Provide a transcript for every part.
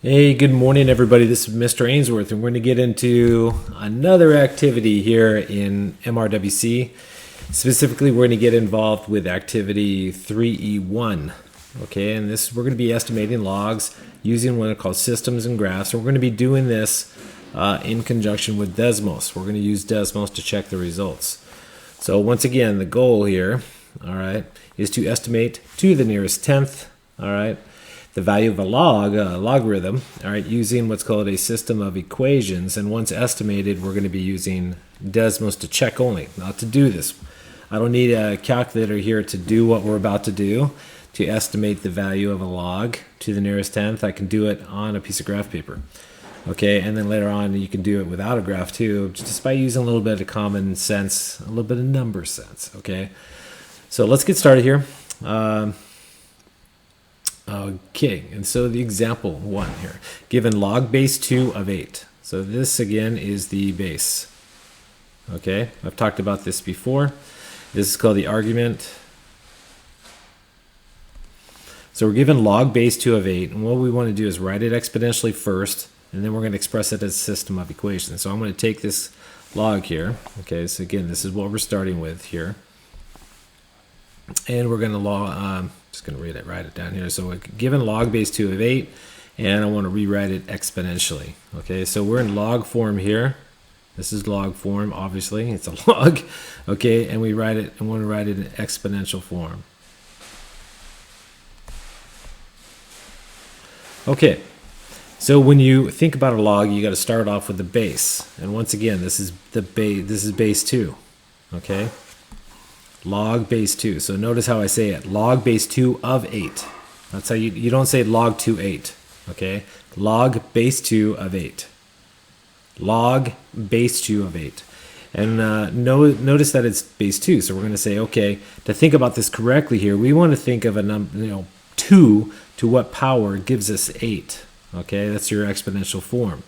Hey, good morning, everybody. This is Mr. Ainsworth, and we're going to get into another activity here in MRWC. Specifically, we're going to get involved with activity 3E1. Okay, and we're going to be estimating logs using what are called systems and graphs. And we're going to be doing this in conjunction with Desmos. We're going to use Desmos to check the results. So once again, the goal here, all right, is to estimate to the nearest tenth, all right, the value of a logarithm, all right, using what's called a system of equations. And once estimated, we're going to be using Desmos to check only, not to do this. I don't need a calculator here to do what we're about to do, to estimate the value of a log to the nearest tenth. I can do it on a piece of graph paper. Okay, and then later on you can do it without a graph too, just by using a little bit of common sense, a little bit of number sense. Okay, so let's get started here. Okay, and so the example one here, given log base 2 of 8. So this again is the base. Okay, I've talked about this before. This is called the argument. So we're given log base 2 of 8, and what we want to do is write it exponentially first, and then we're going to express it as a system of equations. So I'm going to take this log here. Okay, so again, this is what we're starting with here. And we're going to just going to write it down here. So we're given log base 2 of 8, and I want to rewrite it exponentially. Okay, so we're in log form here. This is log form, obviously. It's a log. Okay, and we want to write it in exponential form. Okay, so when you think about a log, you got to start off with the base. And once again, this is the base. This is base 2. Okay. Log base 2. So notice how I say it. Log base 2 of 8. That's how you don't say log 2 8. Okay? Log base 2 of 8. Log base 2 of 8. And notice that it's base 2. So we're going to say, okay, to think about this correctly here, we want to think of a number, 2 to what power gives us 8. Okay? That's your exponential form.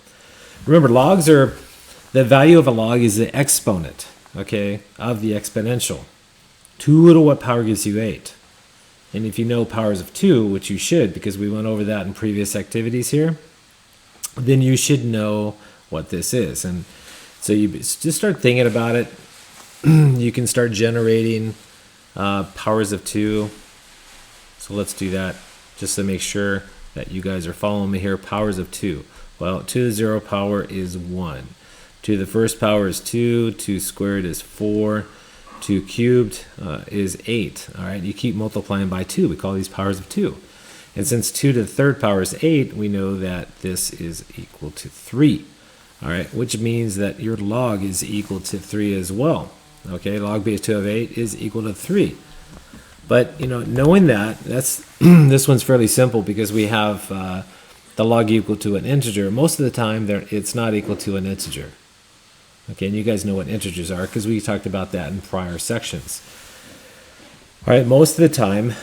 Remember, the value of a log is the exponent, okay, of the exponential. 2 to what power gives you 8? And if you know powers of 2, which you should because we went over that in previous activities here, then you should know what this is. And so you just start thinking about it. You can start generating powers of 2. So let's do that just to make sure that you guys are following me here. Powers of 2. Well, 2 to the 0 power is 1. 2 to the first power is 2. 2 squared is 4. 2 cubed is 8. All right, you keep multiplying by 2. We call these powers of 2. And since 2 to the third power is 8, we know that this is equal to 3. All right, which means that your log is equal to 3 as well. Okay, log base 2 of 8 is equal to 3. But, knowing that's this one's fairly simple because we have the log equal to an integer. Most of the time, it's not equal to an integer. Okay, and you guys know what integers are because we talked about that in prior sections. All right, most of the time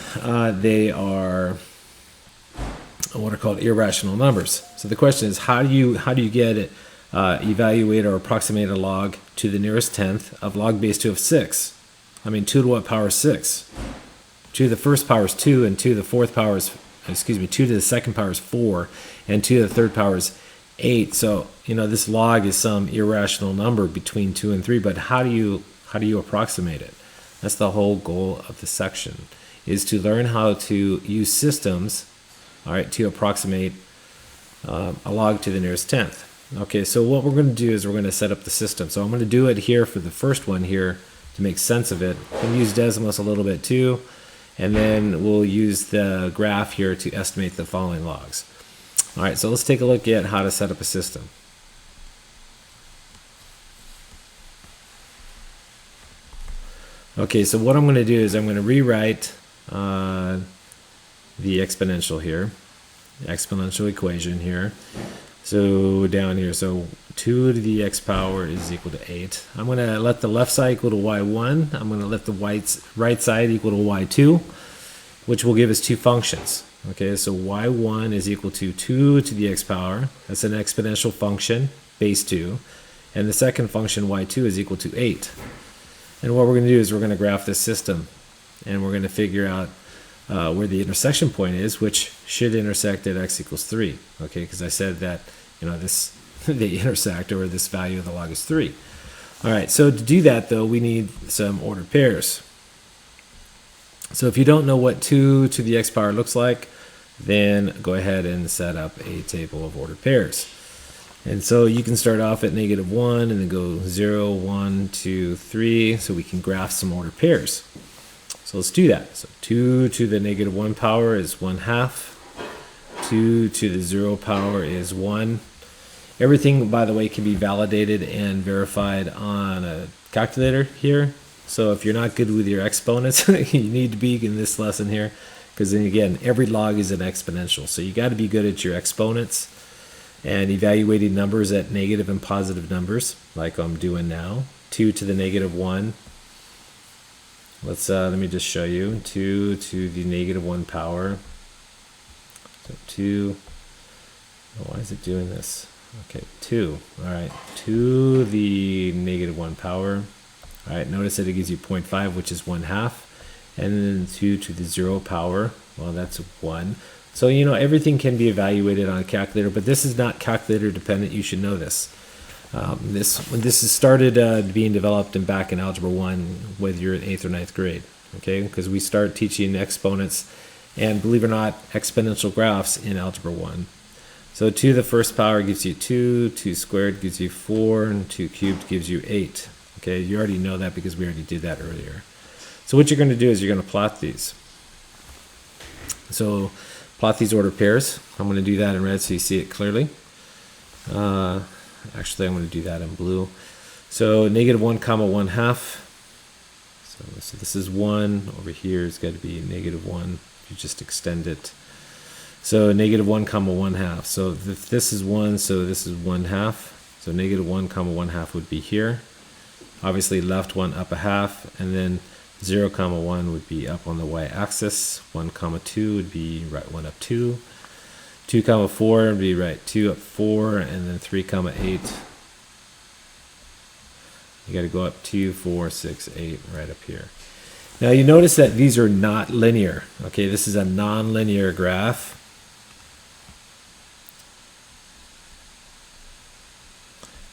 they are what are called irrational numbers. So the question is, how do you get it, evaluate or approximate a log to the nearest tenth of log base 2 of 6? I mean, 2 to what power is 6? 2 to the first power is 2, and 2 to the fourth power is, 2 to the second power is 4, and 2 to the third power is 8. So this log is some irrational number between 2 and 3, but how do you approximate it? That's the whole goal of the section, is to learn how to use systems, all right, to approximate a log to the nearest tenth. Okay, so what we're going to do is we're going to set up the system. So I'm going to do it here for the first one here to make sense of it. I'm going to use Desmos a little bit too, and then we'll use the graph here to estimate the following logs. All right, so let's take a look at how to set up a system. Okay, so what I'm going to do is I'm going to rewrite the exponential here, the exponential equation here. So down here, so 2 to the x power is equal to 8. I'm going to let the left side equal to y1. I'm going to let the right side equal to y2, which will give us two functions. Okay, so y1 is equal to 2 to the x power. That's an exponential function, base 2. And the second function, y2, is equal to 8. And what we're going to do is we're going to graph this system. And we're going to figure out where the intersection point is, which should intersect at x equals 3. Okay, because I said that, this they intersect, or this value of the log is 3. All right, so to do that, though, we need some ordered pairs. So if you don't know what 2 to the x power looks like, then go ahead and set up a table of ordered pairs. And so you can start off at -1 and then go 0, 1, 2, 3, so we can graph some ordered pairs. So let's do that. So 2 to the -1 power is 1/2. 2 to the 0 power is 1. Everything, by the way, can be validated and verified on a calculator here. So if you're not good with your exponents, you need to be in this lesson here, because then again, every log is an exponential. So you got to be good at your exponents and evaluating numbers at negative and positive numbers, like I'm doing now. 2 to the -1. Let me just show you. 2 to the -1 power. So 2. Oh, why is it doing this? Okay, 2. All right, 2 the -1 power. All right, notice that it gives you 0.5, which is 1/2. And then 2 to the 0 power. Well, that's 1. So, everything can be evaluated on a calculator, but this is not calculator dependent. You should know this. When this is started being developed back in Algebra 1, whether you're in 8th or 9th grade, okay? Because we start teaching exponents and, believe it or not, exponential graphs in Algebra 1. So 2 to the first power gives you 2, 2 squared gives you 4, and 2 cubed gives you 8. Okay, you already know that because we already did that earlier. So what you're going to do is you're going to plot these. So plot these ordered pairs. I'm going to do that in red so you see it clearly. Actually, I'm going to do that in blue. So -1, 1/2. So this is 1. Over here it's got to be -1. You just extend it. So -1, 1/2. So if this is 1, so this is 1/2. So -1, 1/2 would be here. Obviously left 1 up 1/2, and then 0, 1 would be up on the y-axis. 1, 2 would be right 1 up 2. 2, 4 would be right 2 up 4, and then 3, 8. You got to go up 2, 4, 6, 8 right up here. Now you notice that these are not linear. Okay, this is a non-linear graph.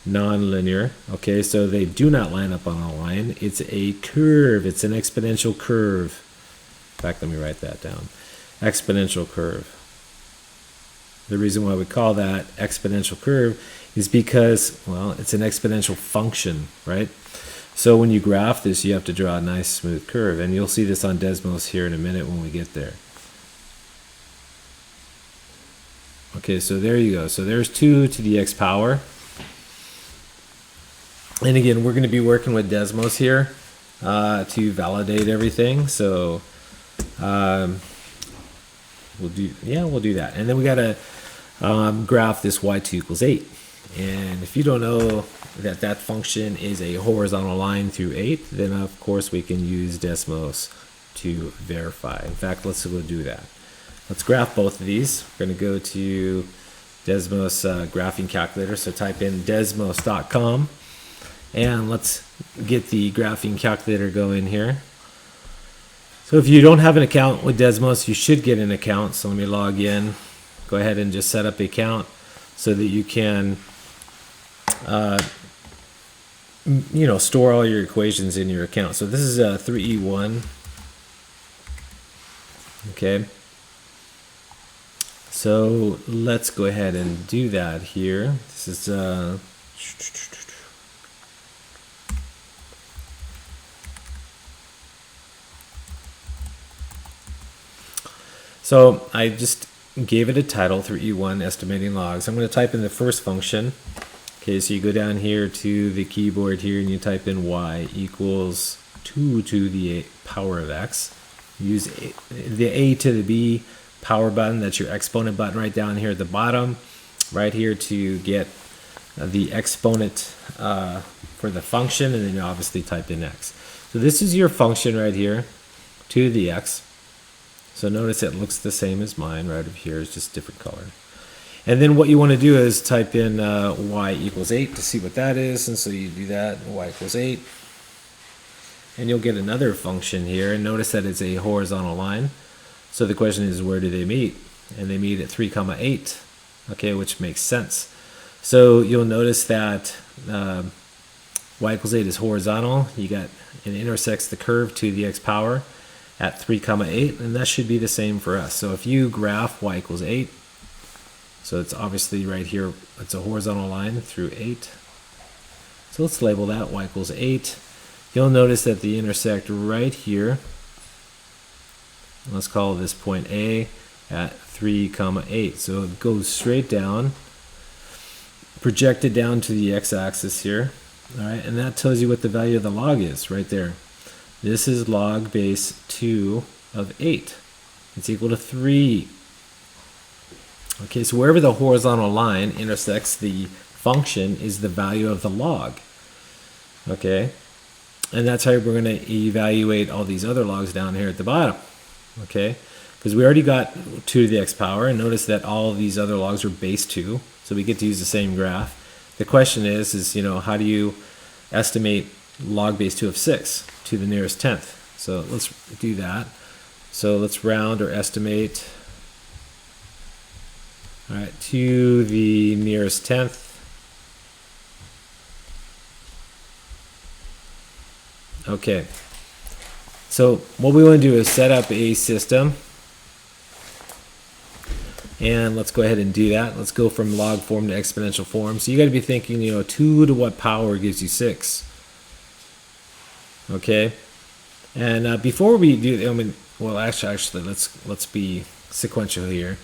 Non-linear. Okay, so they do not line up on a line. It's a curve. It's an exponential curve. In fact, let me write that down. Exponential curve. The reason why we call that exponential curve is because, well, it's an exponential function, right? So when you graph this, you have to draw a nice smooth curve, and you'll see this on Desmos here in a minute when we get there. Okay, so there you go. So there's 2 to the x power. And again, we're going to be working with Desmos here to validate everything. So we'll do that. And then we got to graph this y2 equals 8. And if you don't know that that function is a horizontal line through 8, then of course we can use Desmos to verify. In fact, let's go do that. Let's graph both of these. We're going to go to Desmos graphing calculator. So type in desmos.com. And let's get the graphing calculator going here. So if you don't have an account with Desmos, you should get an account. So let me log in. Go ahead and just set up an account so that you can, store all your equations in your account. So this is 3E1. Okay. So let's go ahead and do that here. This is so I just gave it a title, 3E1, estimating logs. I'm going to type in the first function. Okay, so you go down here to the keyboard here and you type in y equals 2 to the power of x. Use the A to the B power button, that's your exponent button right down here at the bottom, right here to get the exponent for the function, and then you obviously type in x. So this is your function right here, 2 to the x. So notice it looks the same as mine right over here, it's just different color. And then what you want to do is type in y equals 8 to see what that is, and so you do that, y equals 8. And you'll get another function here, and notice that it's a horizontal line. So the question is, where do they meet? And they meet at 3 comma 8, okay, which makes sense. So you'll notice that y equals 8 is horizontal. You got, it intersects the curve to the x power at 3 comma 8, and that should be the same for us. So if you graph y equals 8, so it's obviously right here, it's a horizontal line through 8. So let's label that y equals 8. You'll notice that they intersect right here. Let's call this point A at 3 comma 8. So it goes straight down, projected down to the x-axis here. All right, and that tells you what the value of the log is right there. This is log base 2 of 8. It's equal to 3. Okay, so wherever the horizontal line intersects the function is the value of the log. Okay, and that's how we're going to evaluate all these other logs down here at the bottom. Okay, because we already got 2 to the x power, and notice that all of these other logs are base 2, so we get to use the same graph. The question is you know, how do you estimate log base 2 of 6 to the nearest tenth? So let's do that. So let's round or estimate, all right, to the nearest tenth. Okay, so what we want to do is set up a system, and let's go ahead and do that. Let's go from log form to exponential form. So you got to be thinking, you know, 2 to what power gives you 6? Okay, and before we do, I mean, well, actually, let's be sequential here.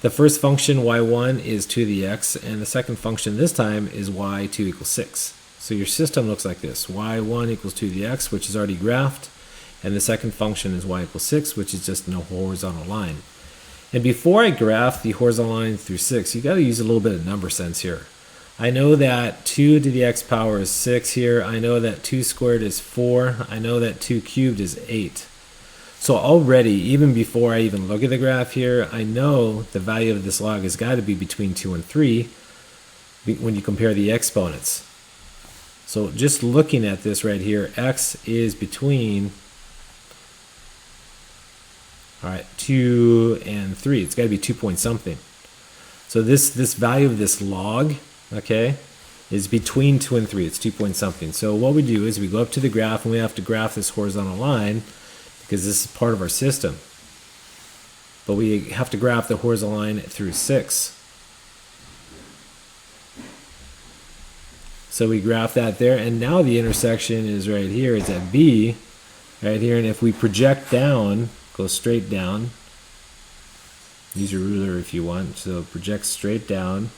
The first function y1 is 2 to the x, and the second function this time is y2 equals 6. So your system looks like this: y1 equals 2 to the x, which is already graphed, and the second function is y equals 6, which is just in a horizontal line. And before I graph the horizontal line through 6, you got to use a little bit of number sense here. I know that 2 to the x power is 6 here. I know that 2 squared is 4. I know that 2 cubed is 8. So already, even before I even look at the graph here, I know the value of this log has got to be between 2 and 3 when you compare the exponents. So just looking at this right here, x is between, all right, 2 and 3. It's got to be 2 point something. So this value of this log, okay, is between 2 and 3. It's 2 point something. So what we do is we go up to the graph, and we have to graph this horizontal line because this is part of our system. But we have to graph the horizontal line through 6. So we graph that there, and now the intersection is right here. It's at B, right here. And if we project down, go straight down, use your ruler if you want, so project straight down.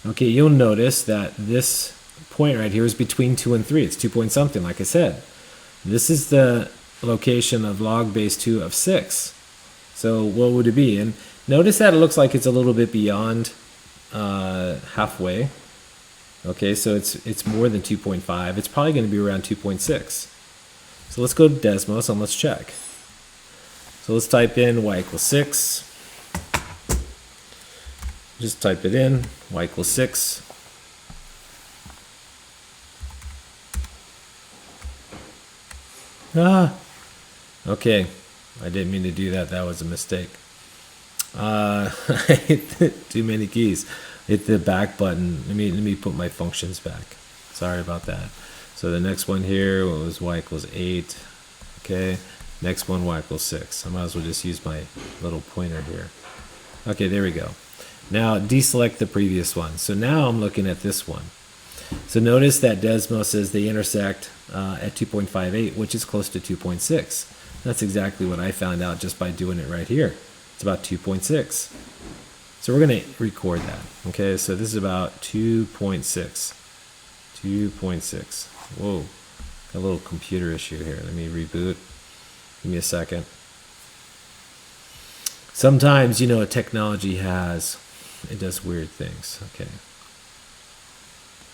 Okay, you'll notice that this point right here is between 2 and 3. It's 2 point something, like I said. This is the location of log base 2 of 6. So what would it be? And notice that it looks like it's a little bit beyond halfway. Okay, so it's more than 2.5. It's probably going to be around 2.6. So let's go to Desmos and let's check. So let's type in y equals 6. Just type it in, y equals 6. Okay, I didn't mean to do that. That was a mistake. I hit too many keys. Hit the back button. Let me put my functions back. Sorry about that. So the next one here was y equals 8. Okay, next one y equals 6. I might as well just use my little pointer here. Okay, there we go. Now deselect the previous one. So now I'm looking at this one. So notice that Desmos says they intersect at 2.58, which is close to 2.6. That's exactly what I found out just by doing it right here. It's about 2.6. So we're going to record that. Okay, so this is about 2.6. 2.6. Whoa, got a little computer issue here. Let me reboot. Give me a second. Sometimes, you know, technology it does weird things. Okay.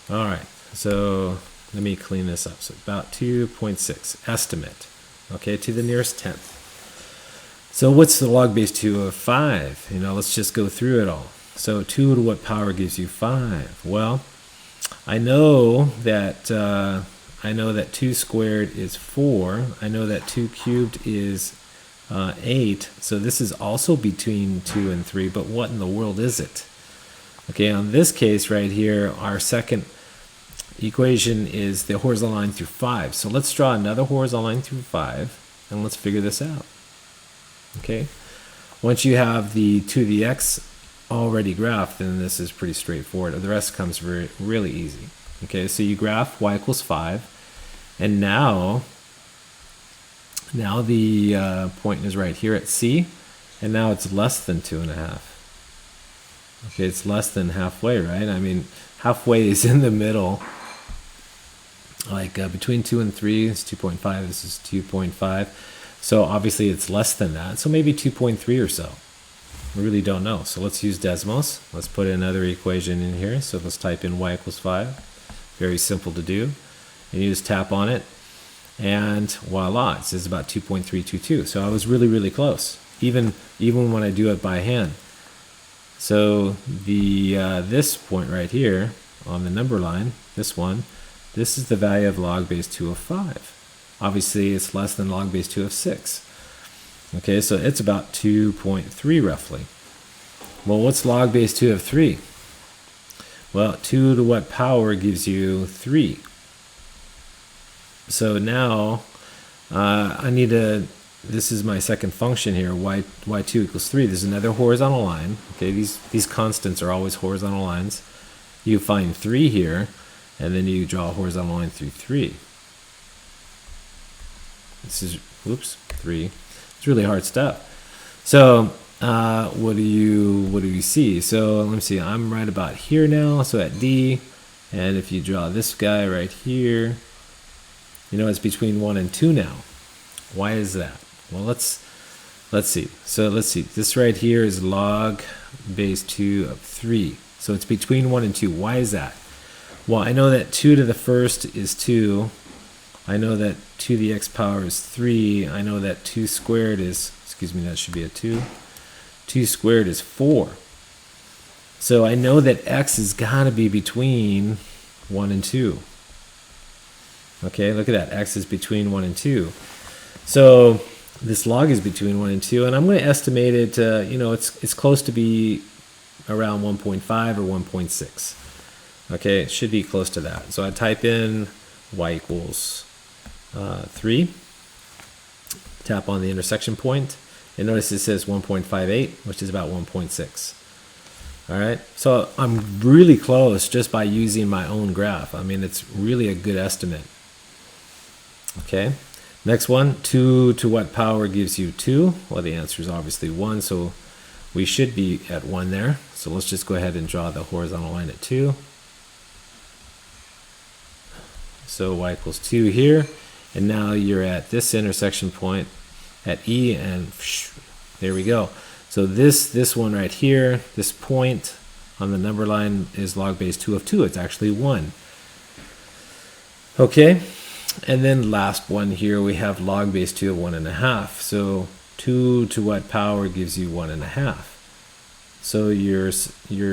All right, so let me clean this up. So about 2.6 estimate, okay, to the nearest tenth. So what's the log base 2 of 5? You know, let's just go through it all. So 2 to what power gives you 5? Well, I know that 2 squared is 4. I know that 2 cubed is 8. So this is also between 2 and 3, but what in the world is it? Okay, on this case right here, our second equation is the horizontal line through 5. So let's draw another horizontal line through 5, and let's figure this out. Okay, once you have the 2 to the x already graphed, then this is pretty straightforward. The rest comes really easy. Okay, so you graph y equals 5, and now the point is right here at C, and now it's less than 2.5. Okay, it's less than halfway, right? I mean, halfway is in the middle. Like between 2 and 3 is 2.5. This is 2.5. So obviously it's less than that. So maybe 2.3 or so. We really don't know. So let's use Desmos. Let's put another equation in here. So let's type in y equals 5. Very simple to do. And you just tap on it. And voila, it says about 2.322. So I was really close, even when I do it by hand. So the this point right here on the number line, this is the value of log base 2 of 5. Obviously, it's less than log base 2 of 6. Okay, so it's about 2.3 roughly. Well, what's log base 2 of 3? Well, 2 to what power gives you 3? So now I need to, this is my second function here, y2 equals 3. There's another horizontal line. Okay, these constants are always horizontal lines. You find 3 here, and then you draw a horizontal line through 3. This is, whoops, 3. It's really hard stuff. So what do you see? So let me see, I'm right about here now, so at D, and if you draw this guy right here, you know it's between 1 and 2 now. Why is that? Well, let's see. So let's see. This right here is log base 2 of 3. So it's between 1 and 2. Why is that? Well, I know that 2 to the first is 2. I know that 2 to the x power is 3. I know that 2 squared is, excuse me, that should be a 2. 2 squared is 4. So I know that x has got to be between 1 and 2. Okay, look at that. X is between 1 and 2. So this log is between 1 and 2, and I'm going to estimate it, you know, it's close to be around 1.5 or 1.6. Okay, it should be close to that. So I type in y equals 3, tap on the intersection point, and notice it says 1.58, which is about 1.6. All right, so I'm really close just by using my own graph. I mean, it's really a good estimate. Okay, next one, 2 to what power gives you 2? Well, the answer is obviously 1, so we should be at 1 there. So let's just go ahead and draw the horizontal line at 2. So y equals 2 here, and now you're at this intersection point at E, and there we go. So this one right here, this point on the number line is log base 2 of 2. It's actually 1. Okay, and then last one here, we have log base 2 of 1.5. So 2 to what power gives you 1.5? So your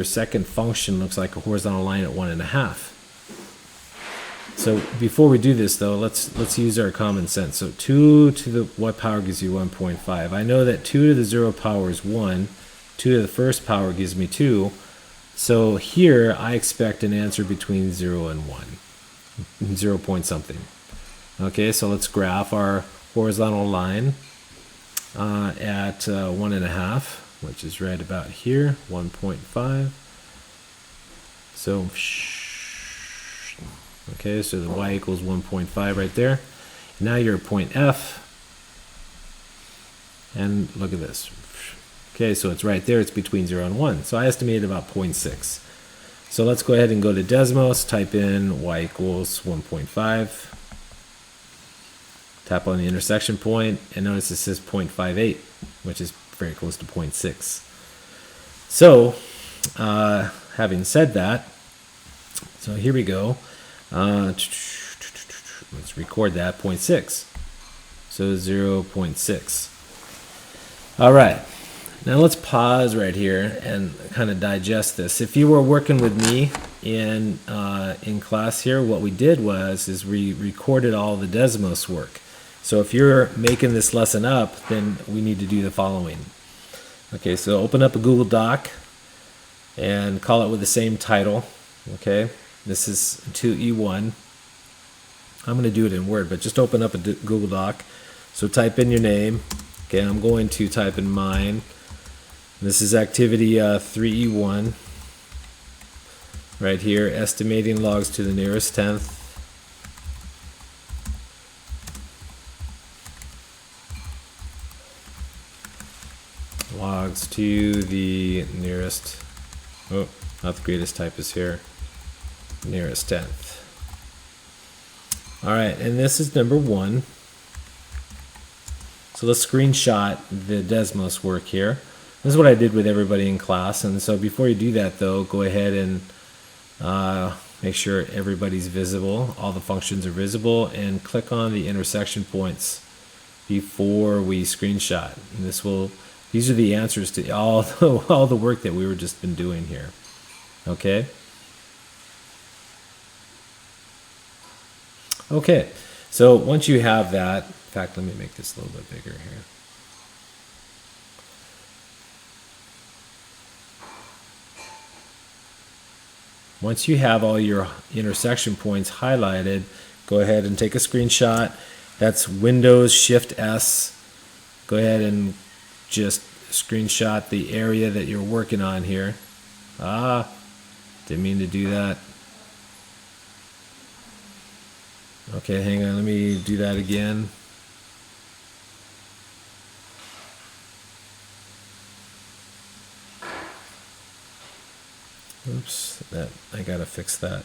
second function looks like a horizontal line at 1.5. So before we do this though, let's use our common sense. So 2 to the what power gives you 1.5? I know that 2 to the 0 power is 1. 2 to the first power gives me 2. So here I expect an answer between 0 and 1. 0 point something. Okay, so let's graph our horizontal line at 1.5, which is right about here, 1.5. So okay, so the y equals 1.5 right there. Now you're at point F, and look at this. Okay, so it's right there. It's between 0 and 1. So I estimated about 0.6. So let's go ahead and go to Desmos, type in y equals 1.5. Tap on the intersection point, and notice it says 0.58, which is very close to 0.6. So, having said that, so here we go. Let's record that, 0.6. So 0.6. All right. Now let's pause right here and kind of digest this. If you were working with me in class here, what we did was we recorded all the Desmos work. So if you're making this lesson up, then we need to do the following. Okay, so open up a Google Doc and call it with the same title. Okay, this is 2E1. I'm going to do it in Word, but just open up a Google Doc. So type in your name. Okay, I'm going to type in mine. This is activity 3E1. Right here, estimating logs to the nearest tenth. Logs to the nearest, oh, not the greatest type is here, nearest tenth. All right, and this is number 1. So let's screenshot the Desmos work here. This is what I did with everybody in class. And so before you do that though, go ahead and make sure everybody's visible, all the functions are visible, and click on the intersection points before we screenshot. And this will, these are the answers to all the work that we were just been doing here. Okay. Okay. So once you have that, in fact, let me make this a little bit bigger here. Once you have all your intersection points highlighted, go ahead and take a screenshot. That's Windows Shift S. Go ahead and just screenshot the area that you're working on here. Didn't mean to do that. Okay, hang on, let me do that again. Oops, that I gotta fix that.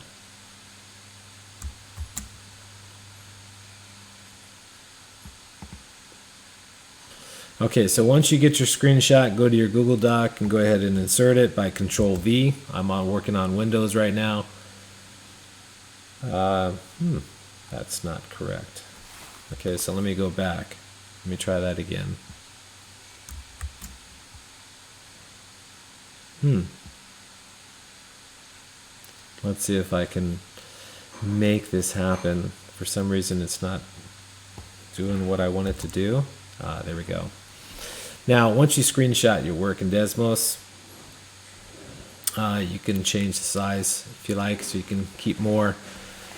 Okay, so once you get your screenshot, go to your Google Doc and go ahead and insert it by Control V. I'm working on Windows right now. That's not correct. Okay, so let me go back. Let me try that again. Let's see if I can make this happen. For some reason it's not doing what I want it to do. There we go. Now once you screenshot your work in Desmos, you can change the size if you like, so you can keep more,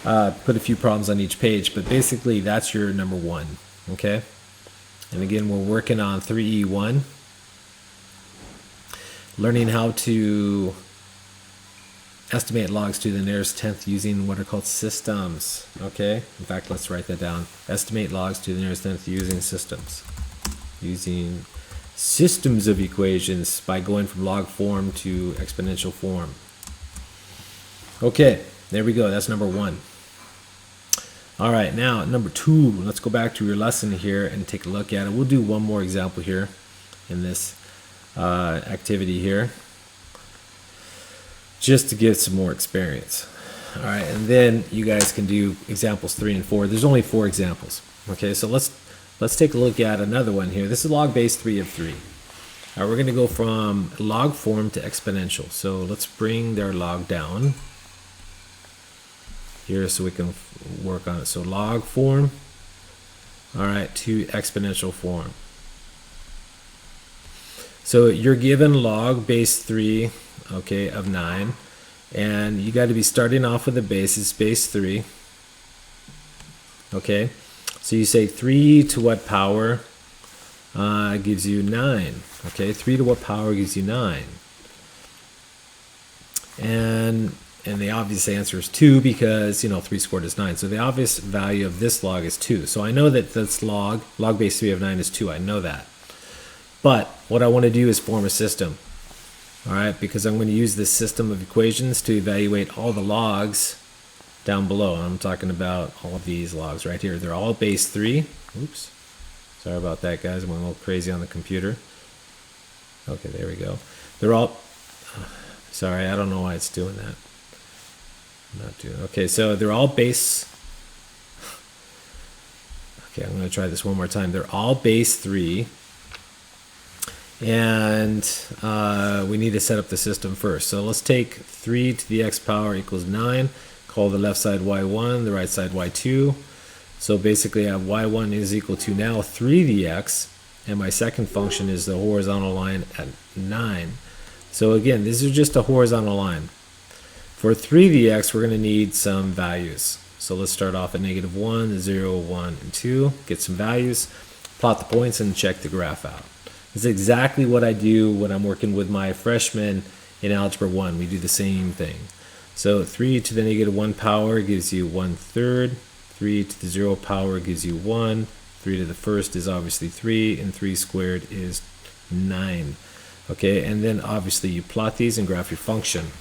put a few problems on each page, but basically that's your number 1. Okay, and again we're working on 3E1, learning how to estimate logs to the nearest tenth using what are called systems. Okay, in fact, let's write that down. Estimate logs to the nearest tenth using systems. Using systems of equations by going from log form to exponential form. Okay, there we go. That's number 1. All right, now number 2. Let's go back to your lesson here and take a look at it. We'll do one more example here in this activity here, just to get some more experience. All right, and then you guys can do examples 3 and 4. There's only 4 examples. Okay, so let's take a look at another one here. This is log base 3 of 3. All right, we're going to go from log form to exponential. So let's bring their log down here so we can work on it. So log form, all right, to exponential form. So you're given log base 3, okay, of 9, and you got to be starting off with a base. It's base 3. Okay, so you say 3 to what power gives you 9. Okay, 3 to what power gives you 9? And the obvious answer is 2, because 3 squared is 9. So the obvious value of this log is 2. So I know that this log base 3 of 9 is 2. I know that. But what I want to do is form a system. All right, because I'm going to use this system of equations to evaluate all the logs down below. I'm talking about all of these logs right here. They're all base 3. Oops. Sorry about that, guys. I'm a little crazy on the computer. Okay, there we go. They're all... Sorry, I don't know why it's doing that. Not doing... Okay, so they're all base... Okay, I'm going to try this one more time. They're all base 3. And we need to set up the system first. So let's take 3 to the x power equals 9. Call the left side y1, the right side y2. So basically I have y1 is equal to now 3dx, and my second function is the horizontal line at 9. So again, this is just a horizontal line. For 3dx, we're going to need some values. So let's start off at -1, 0, 1, and 2. Get some values, plot the points, and check the graph out. This is exactly what I do when I'm working with my freshmen in Algebra 1. We do the same thing. So 3 to the -1 power gives you 1/3. 3 to the 0 power gives you 1. 3 to the first is obviously 3, and 3 squared is 9. Okay, and then obviously you plot these and graph your function.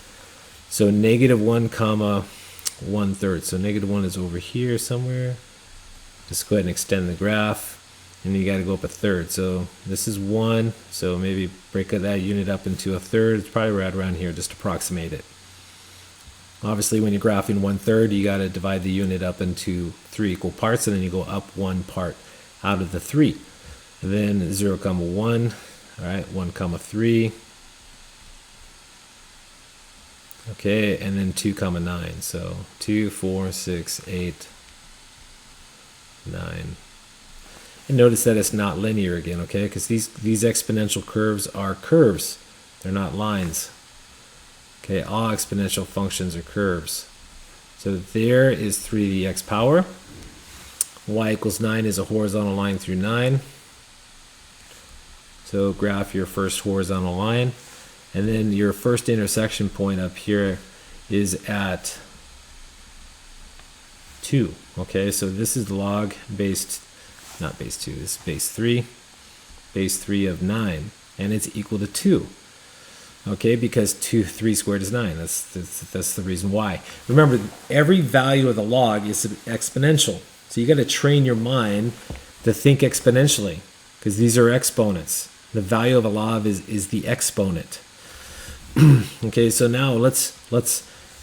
So -1 comma 1/3. So -1 is over here somewhere. Just go ahead and extend the graph, and you got to go up a third. So this is 1. So maybe break that unit up into a third. It's probably right around here, just approximate it. Obviously, when you're graphing 1/3, you got to divide the unit up into 3 equal parts, and then you go up 1 part out of the 3. And then 0 comma 1, all right, 1 comma 3. Okay, and then 2 comma 9. So 2, 4, 6, 8, 9. And notice that it's not linear again, okay? Because these exponential curves are curves. They're not lines. Okay, all exponential functions are curves. So there is 3dx power. Y equals 9 is a horizontal line through 9. So graph your first horizontal line. And then your first intersection point up here is at 2. Okay, so this is log base, not base 2, this is base 3 of 9. And it's equal to 2. Okay, because 3 squared is 9. That's the reason why. Remember, every value of the log is exponential. So you got to train your mind to think exponentially, because these are exponents. The value of a log is the exponent. Okay, so now let's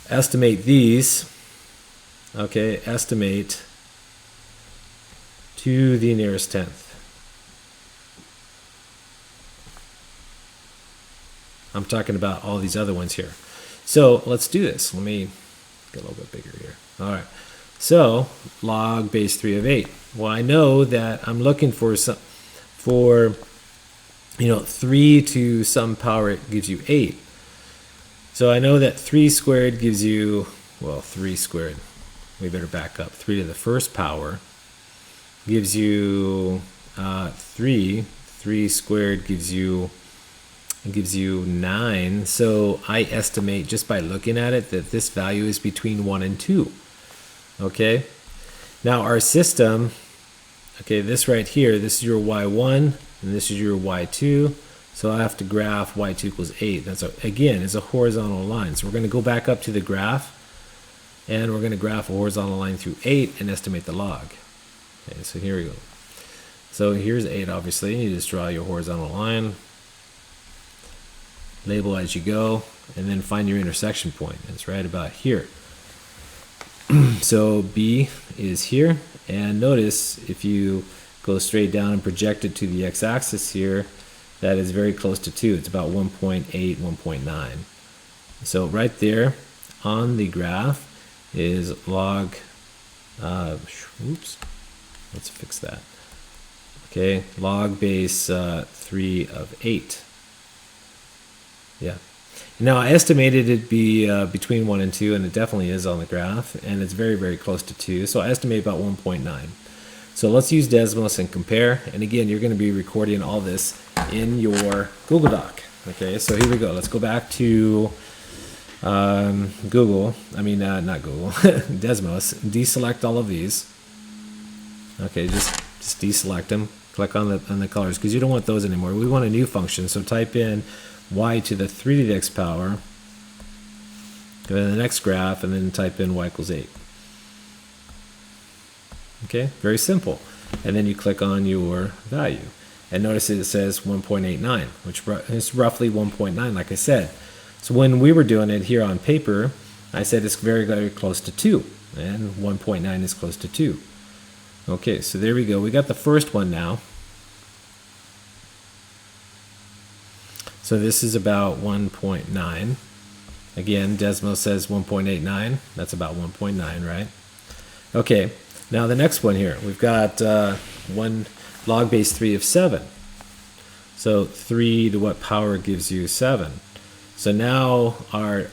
estimate these. Okay, estimate to the nearest tenth. I'm talking about all these other ones here. So let's do this. Let me get a little bit bigger here. All right. So log base 3 of 8. Well, I know that I'm looking for 3 to some power, it gives you 8. So I know that 3 squared gives you, well, 3 squared. We better back up. 3 to the first power gives you 3. 3 squared gives you 9. So I estimate just by looking at it that this value is between 1 and 2. Okay. Now our system, okay, this right here, this is your y1 and this is your y2. So I have to graph y2 equals 8. That's again, is a horizontal line. So we're going to go back up to the graph, and we're going to graph a horizontal line through 8 and estimate the log. Okay, so here we go. So here's 8, obviously. You just draw your horizontal line, label as you go, and then find your intersection point. It's right about here. So B is here, and notice if you go straight down and project it to the x-axis here, that is very close to 2. It's about 1.8, 1.9. So right there on the graph is log, oops, let's fix that. Okay, log base 3 of 8. Yeah. Now I estimated it be between 1 and 2, and it definitely is on the graph, and it's very, very close to 2. So I estimate about 1.9. So let's use Desmos and compare. And again, you're going to be recording all this in your Google Doc. Okay, so here we go. Let's go back to Google. I mean, not Google, Desmos. Deselect all of these. Okay, just deselect them. Click on the colors, because you don't want those anymore. We want a new function. So type in y to the 3dx power, go to the next graph, and then type in y equals 8. Okay, very simple. And then you click on your value. And notice it says 1.89, which is roughly 1.9, like I said. So when we were doing it here on paper, I said it's very, very close to 2. And 1.9 is close to 2. Okay, so there we go. We got the first one now. So this is about 1.9. Again, Desmos says 1.89. That's about 1.9, right? Okay, Now the next one here, we've got 1 log base 3 of 7. So 3 to what power gives you 7? So now our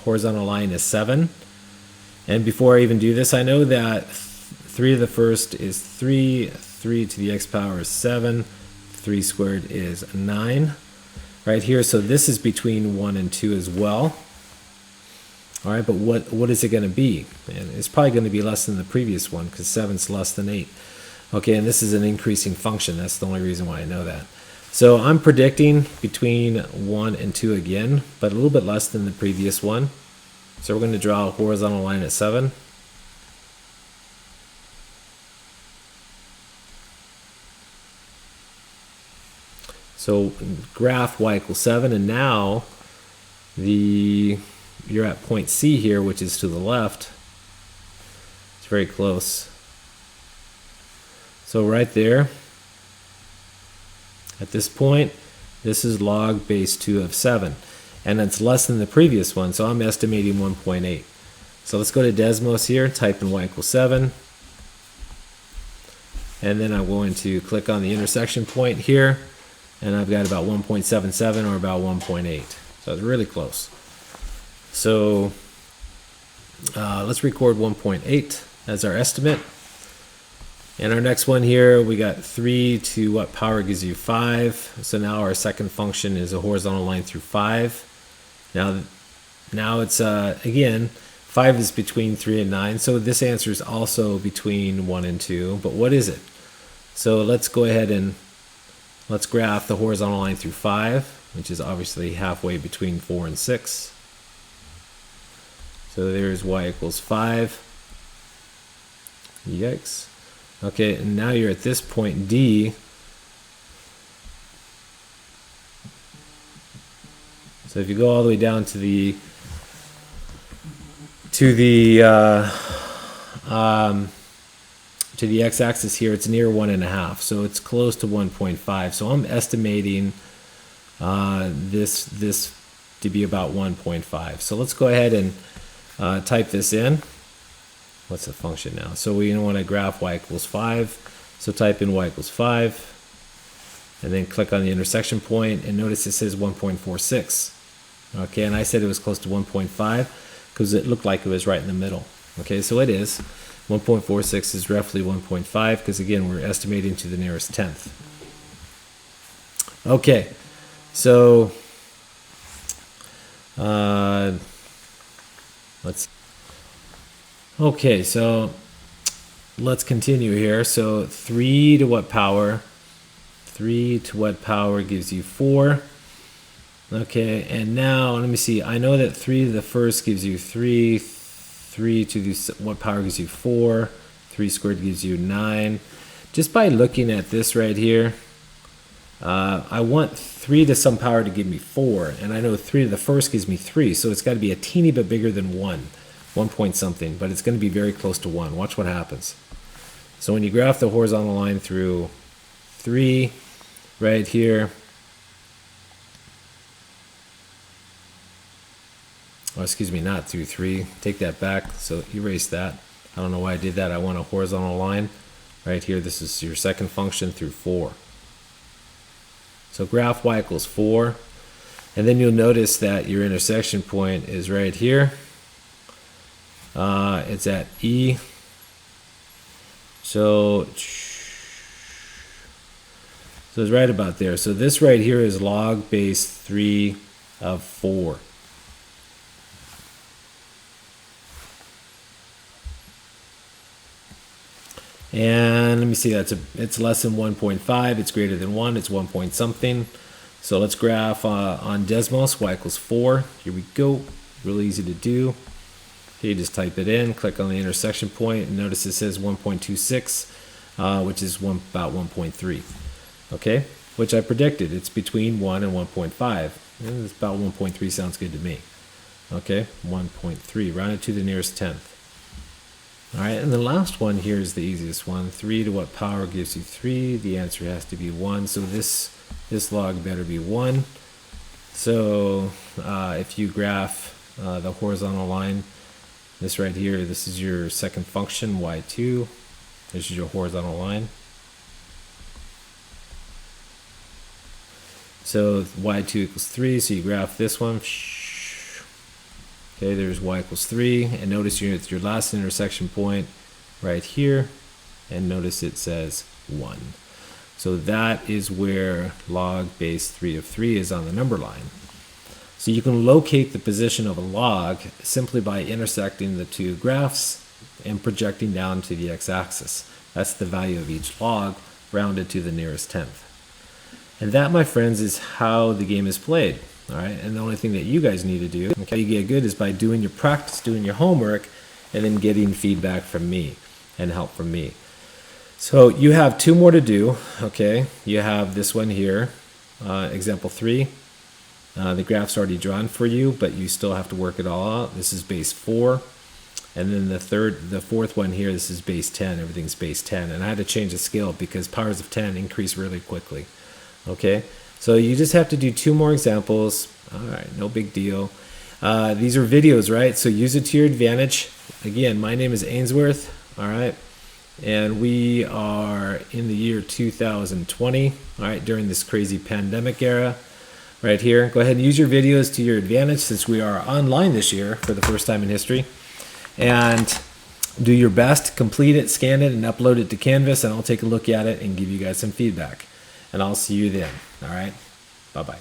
horizontal line is 7. And before I even do this, I know that 3 to the first is 3, 3 to the x power is 7, 3 squared is 9. Right here, so this is between 1 and 2 as well. All right, but what is it going to be? And it's probably going to be less than the previous one because 7 is less than 8. Okay, and this is an increasing function. That's the only reason why I know that. So I'm predicting between 1 and 2 again, but a little bit less than the previous one. So we're going to draw a horizontal line at 7. So graph y equals 7, and now you're at point C here, which is to the left. It's very close. So right there, at this point, this is log base 2 of 7. And it's less than the previous one, so I'm estimating 1.8. So let's go to Desmos here, type in y equals 7. And then I'm going to click on the intersection point here, and I've got about 1.77 or about 1.8. So it's really close. So let's record 1.8 as our estimate. And our next one here, we got 3 to what power gives you 5. So now our second function is a horizontal line through 5. Now it's, again, 5 is between 3 and 9. So this answer is also between 1 and 2. But what is it? So let's go ahead and let's graph the horizontal line through 5, which is obviously halfway between 4 and 6. So there's y equals 5. Yikes. Okay, and now you're at this point D. So if you go all the way down to the x-axis here, it's near 1.5, so it's close to 1.5. So I'm estimating this to be about 1.5. So let's go ahead and type this in. What's the function now? So we want to graph y equals 5. So type in y equals 5, and then click on the intersection point, and notice it says 1.46. Okay, and I said it was close to 1.5 because it looked like it was right in the middle. Okay, so it is. 1.46 is roughly 1.5 because again we're estimating to the nearest tenth. Okay, so let's continue here. So 3 to what power? 3 to what power gives you 4? Okay, and now let me see. I know that 3 to the first gives you 3. 3 to the what power gives you 4? 3 squared gives you 9. Just by looking at this right here, I want 3 to some power to give me 4, and I know 3 to the first gives me 3, so it's got to be a teeny bit bigger than 1 point something, but it's going to be very close to 1. Watch what happens. So when you graph the horizontal line through 3 right here, oh, excuse me, not through 3. Take that back. So erase that. I don't know why I did that. I want a horizontal line right here. This is your second function through 4. So graph y equals 4. And then you'll notice that your intersection point is right here. It's at E. So it's right about there. So this right here is log base 3 of 4. And let me see, it's less than 1.5, it's greater than 1, it's 1 point something. So let's graph on Desmos, y equals 4. Here we go, really easy to do. Okay, you just type it in, click on the intersection point, and notice it says 1.26, which is about 1.3. Okay, which I predicted, it's between 1 and 1.5. And it's about 1.3 sounds good to me. Okay, 1.3, round it to the nearest tenth. All right, and the last one here is the easiest one. 3 to what power gives you 3? The answer has to be 1, so this log better be 1. So if you graph the horizontal line, this right here, this is your second function, y2. This is your horizontal line. So y2 equals 3, so you graph this one. Okay, there's y equals 3, and notice your last intersection point right here, and notice it says 1. So that is where log base 3 of 3 is on the number line. So you can locate the position of a log simply by intersecting the two graphs and projecting down to the x-axis. That's the value of each log rounded to the nearest tenth. And that, my friends, is how the game is played. All right, and the only thing that you guys need to do, okay, you get good, is by doing your practice, doing your homework, and then getting feedback from me and help from me. So you have 2 more to do. Okay, you have this one here, example 3. The graph's already drawn for you, but you still have to work it all out. This is base 4. And then the fourth one here, this is base 10. Everything's base 10. And I had to change the scale because powers of 10 increase really quickly. Okay, so you just have to do 2 more examples. All right, no big deal. These are videos, right? So use it to your advantage. Again, my name is Ainsworth. All right, and we are in the year 2020. All right, during this crazy pandemic era. Right here, go ahead and use your videos to your advantage since we are online this year for the first time in history. And do your best, complete it, scan it, and upload it to Canvas, and I'll take a look at it and give you guys some feedback. And I'll see you then. All right, bye-bye.